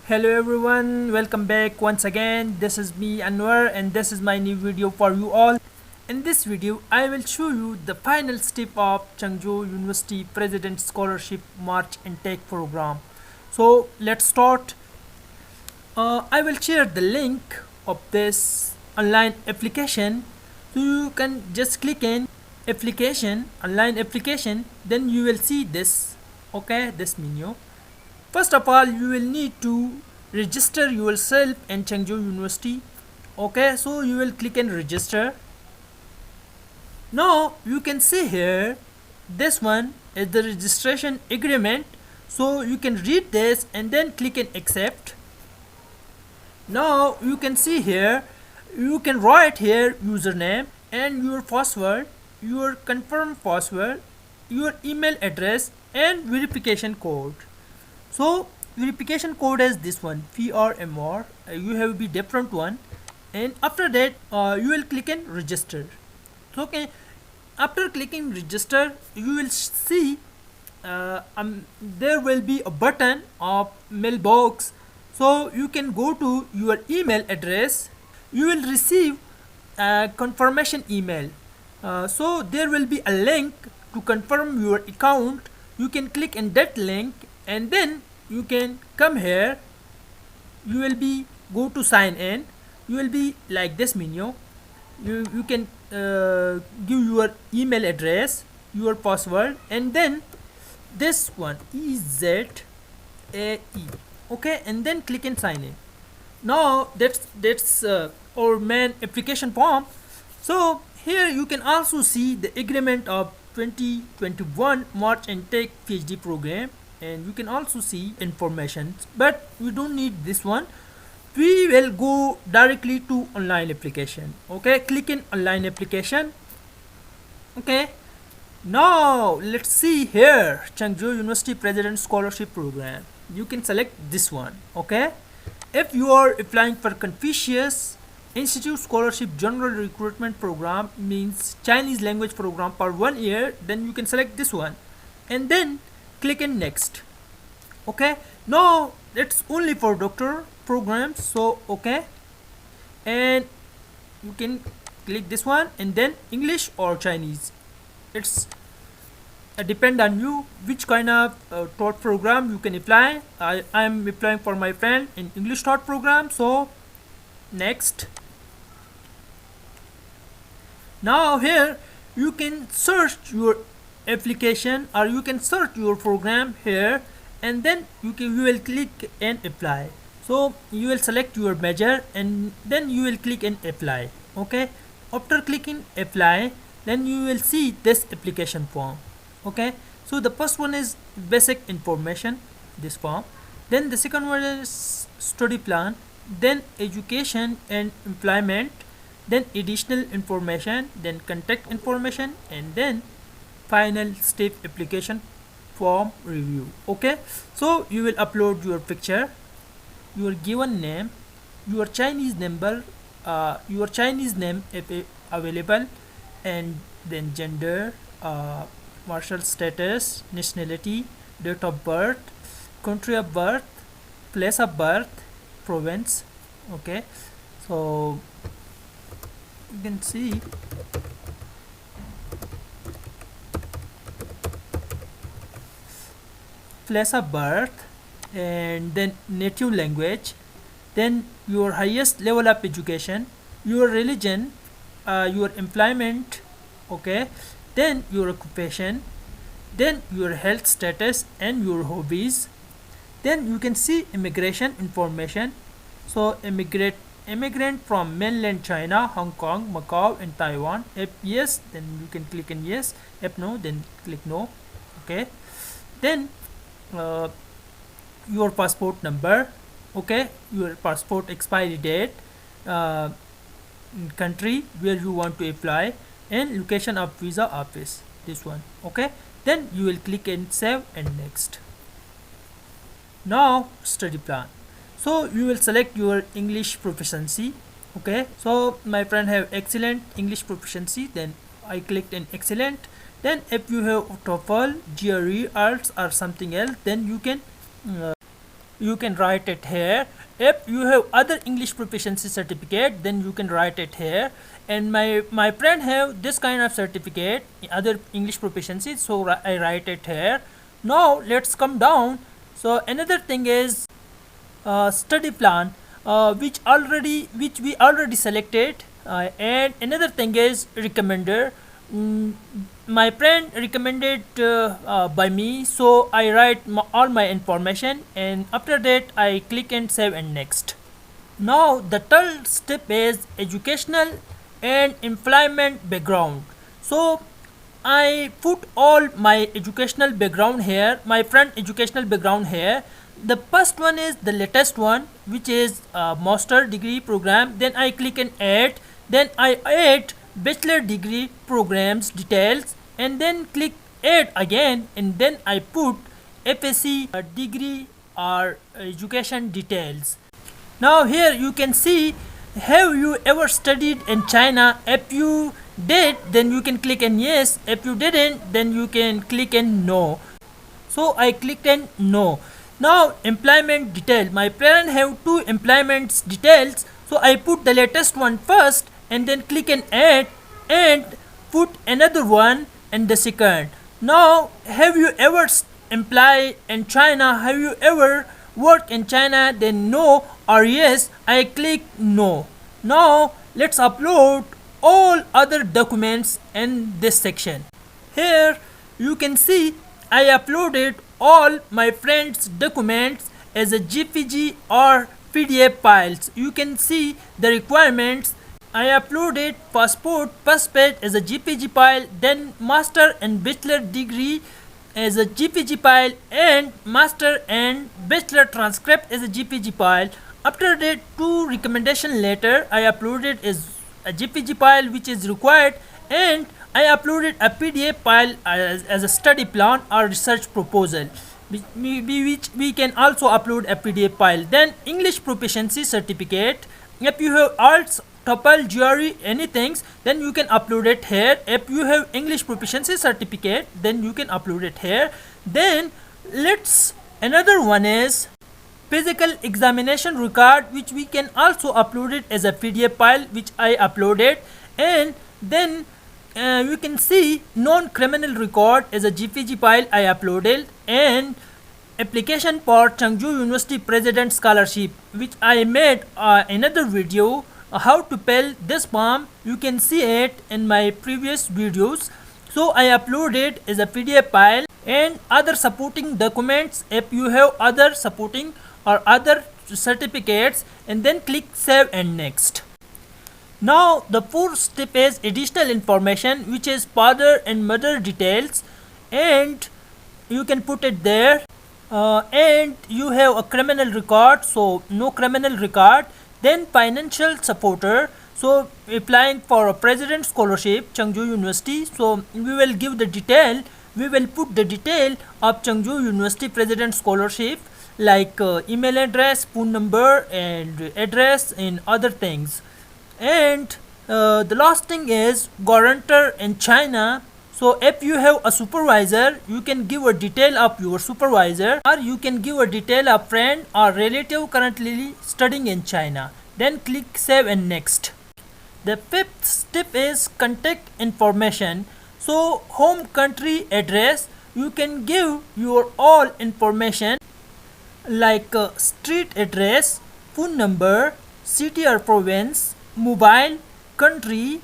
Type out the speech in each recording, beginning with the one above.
Hello everyone, welcome back once again. This is me Anwar and this is my new video for you all. In this video, I will show you the final step of Changzhou University President Scholarship March Intake Program. So let's start. I will share the link of this online application. So you can just click in application, online application, then you will see this, okay, this menu. First of all, you will need to register yourself in Chengdu University. Okay, so you will click and register. Now you can see here, this one is the registration agreement. So you can read this and then click and accept. Now you can see here, you can write here username and your password, your confirmed password, your email address and verification code. So verification code is this one, PRMR. You have a different one, and after that you will click and register. So, okay, after clicking register, you will see there will be a button of mailbox. So you can go to your email address. You will receive a confirmation email. So there will be a link to confirm your account. You can click in that link and then you can come here. You will be go to sign in. You will be like this menu. You can give your email address, your password, and then this one EZAE, okay, and then click and sign in. Now that's our main application form. So here you can also see the agreement of 2021 March Intake PhD program, and you can also see information, but we don't need this one. We will go directly to online application. Okay, click in online application. Okay, now let's see here, Chengzhou University President Scholarship Program. You can select this one. Okay, if you are applying for Confucius Institute Scholarship General Recruitment Program, means Chinese language program for 1 year, then you can select this one and then click in next. Okay, now it's only for doctor programs, so okay, and you can click this one and then English or Chinese. It's depend on you which kind of thought program you can apply. I am applying for my friend in English thought program, so next. Now here you can search your application or you can search your program here, and then you will click and apply. So you will select your major and then you will click and apply. Okay, after clicking apply, then you will see this application form. Okay, so the first one is basic information, this form, then the second one is study plan, then education and employment, then additional information, then contact information, and then final step application form review. Okay, so you will upload your picture, your given name, your Chinese number, your Chinese name if available, and then gender, marital status, nationality, date of birth, country of birth, place of birth, province. Okay, so you can see place of birth, and then native language, then your highest level of education, your religion, your employment, okay, then your occupation, then your health status and your hobbies. Then you can see immigration information. So immigrant from mainland China, Hong Kong, Macau and Taiwan. If yes, then you can click in yes. If no, then click no. Okay, then uh, your passport number, okay, your passport expiry date, uh, country where you want to apply, and location of visa office, this one. Okay, then you will click and save and next. Now study plan, so you will select your English proficiency. Okay, so my friend have excellent English proficiency, then I clicked in excellent. Then if you have TOEFL, GRE, arts or something else, then you can you can write it here. If you have other English proficiency certificate, then you can write it here. And my friend have this kind of certificate, other English proficiency, so I write it here. Now let's come down. So another thing is study plan, which we already selected, and another thing is recommender. mm, my friend recommended by me, so I write all my information, and after that I click and save and next. Now the third step is educational and employment background. So I put all my educational background here, my friend educational background here. The first one is the latest one, which is a master degree program. Then I click and add. Then I add bachelor degree programs details, and then click add again, and then I put FSC degree or education details. Now here you can see, have you ever studied in China? If you did, then you can click and yes. If you didn't, then you can click and no. So I clicked and no. Now employment detail. My parent have two employment details, so I put the latest one first and then click and add and put another one and the second. Now have you ever employed in China? Have you ever worked in China? Then no or yes. I click no. Now let's upload all other documents in this section. Here you can see I uploaded all my friends' documents as a JPG or PDF files. You can see the requirements. I uploaded passport first page as a JPG file, then master and bachelor degree as a JPG file, and master and bachelor transcript as a JPG file. After that, two recommendation letter I uploaded as a JPG file which is required, and I uploaded a PDF file as a study plan or research proposal, which we can also upload a PDF file. Then English proficiency certificate. If you have ALTS, TOEFL, GRE, anything, then you can upload it here. If you have English proficiency certificate, then you can upload it here. Then another one is physical examination record, which we can also upload it as a PDF file, which I uploaded. And then you can see non-criminal record as a JPG file I uploaded, and application for Chengdu University President Scholarship, which I made another video how to fill this form. You can see it in my previous videos. So I uploaded as a PDF file, and other supporting documents if you have other supporting or other certificates, and then click save and next. Now the fourth step is additional information, which is father and mother details, and you can put it there. And you have a criminal record, so no criminal record. Then financial supporter, so applying for a president scholarship Chengdu University, so we will give the detail, we will put the detail of Chengdu University president scholarship, like email address, phone number and address and other things. And the last thing is guarantor in China. So if you have a supervisor, you can give a detail of your supervisor, or you can give a detail of friend or relative currently studying in China. Then click save and next. The fifth step is contact information. So home country address, you can give your all information like street address, phone number, city or province, mobile, country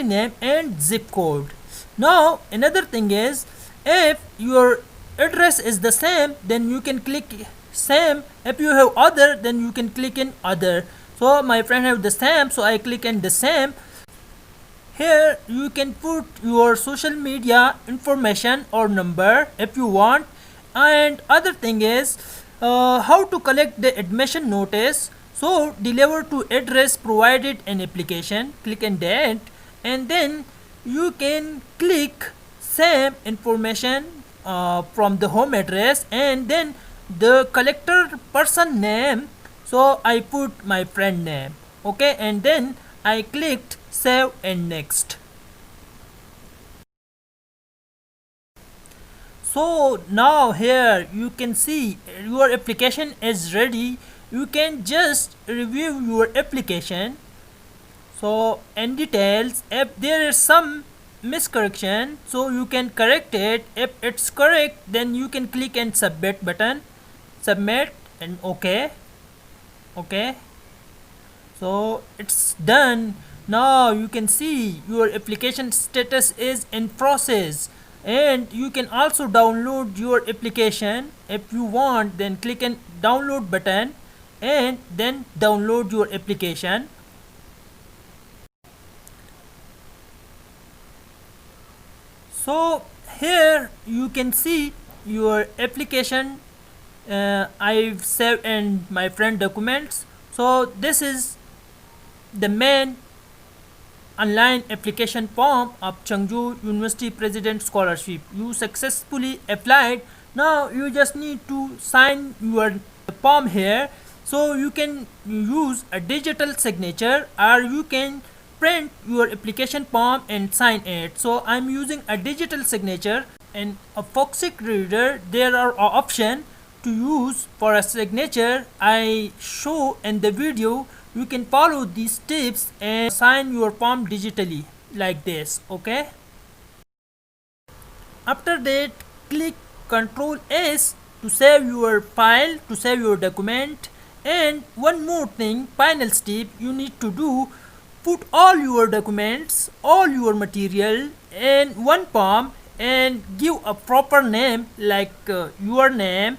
name and zip code. Now another thing is, if your address is the same, then you can click same. If you have other, then you can click in other. So my friend have the same, so I click in the same. Here you can put your social media information or number if you want. And other thing is how to collect the admission notice. So deliver to address provided in application, click on that, and then you can click same information from the home address, and then the collector person name, so I put my friend name, okay, and then I clicked save and next. So now here you can see your application is ready. You can just review your application. So in details, if there is some miscorrection, so you can correct it. If it's correct, then you can click and submit button, submit, and okay. So it's done. Now you can see your application status is in process, and you can also download your application if you want. Then click and download button and then download your application. So here you can see your application. I've saved in my friend documents. So this is the main online application form of Chengdu University President Scholarship. You successfully applied. Now you just need to sign your form here. So you can use a digital signature, or you can print your application form and sign it. So I'm using a digital signature and a Foxic reader. There are option to use for a signature I show in the video. You can follow these tips and sign your form digitally like this. Okay, after that click Ctrl S to save your file, to save your document. And one more thing, final step you need to do, put all your documents, all your material in one form and give a proper name like your name.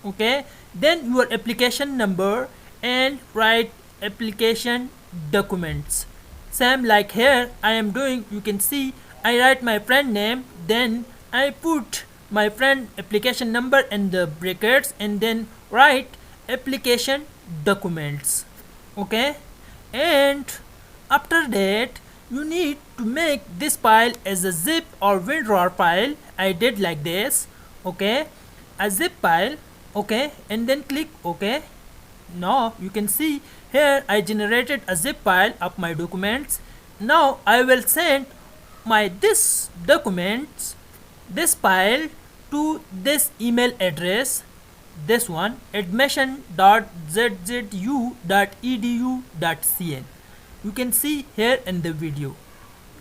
Okay, then your application number and write application documents. Same like here I am doing. You can see I write my friend name, then I put my friend application number in the brackets and then write application documents. Okay, and after that you need to make this file as a zip or WinRAR file. I did like this. Okay, a zip file. Okay, and then click OK. Now you can see here I generated a zip file of my documents. Now I will send my this documents, this file, to this email address, this one, admission.zzu.edu.cn. you can see here in the video.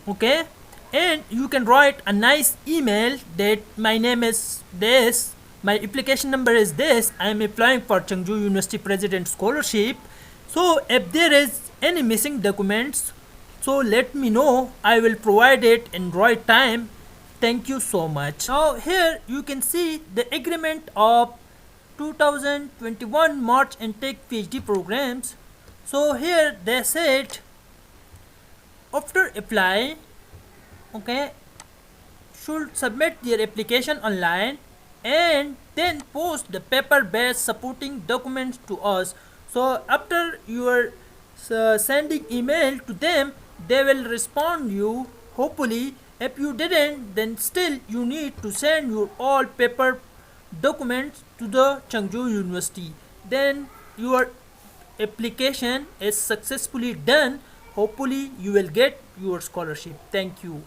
Okay, and you can write a nice email that my name is this, my application number is this, I am applying for Chengdu University President Scholarship. So if there is any missing documents, so let me know, I will provide it in right time. Thank you so much. Now here you can see the agreement of 2021 March intake PhD programs. So here they said after apply, okay, should submit their application online and then post the paper-based supporting documents to us. So after you are sending email to them, they will respond you hopefully. If you didn't, then still you need to send your all paper documents to the Chengdu University. Then your application is successfully done. Hopefully you will get your scholarship. Thank you.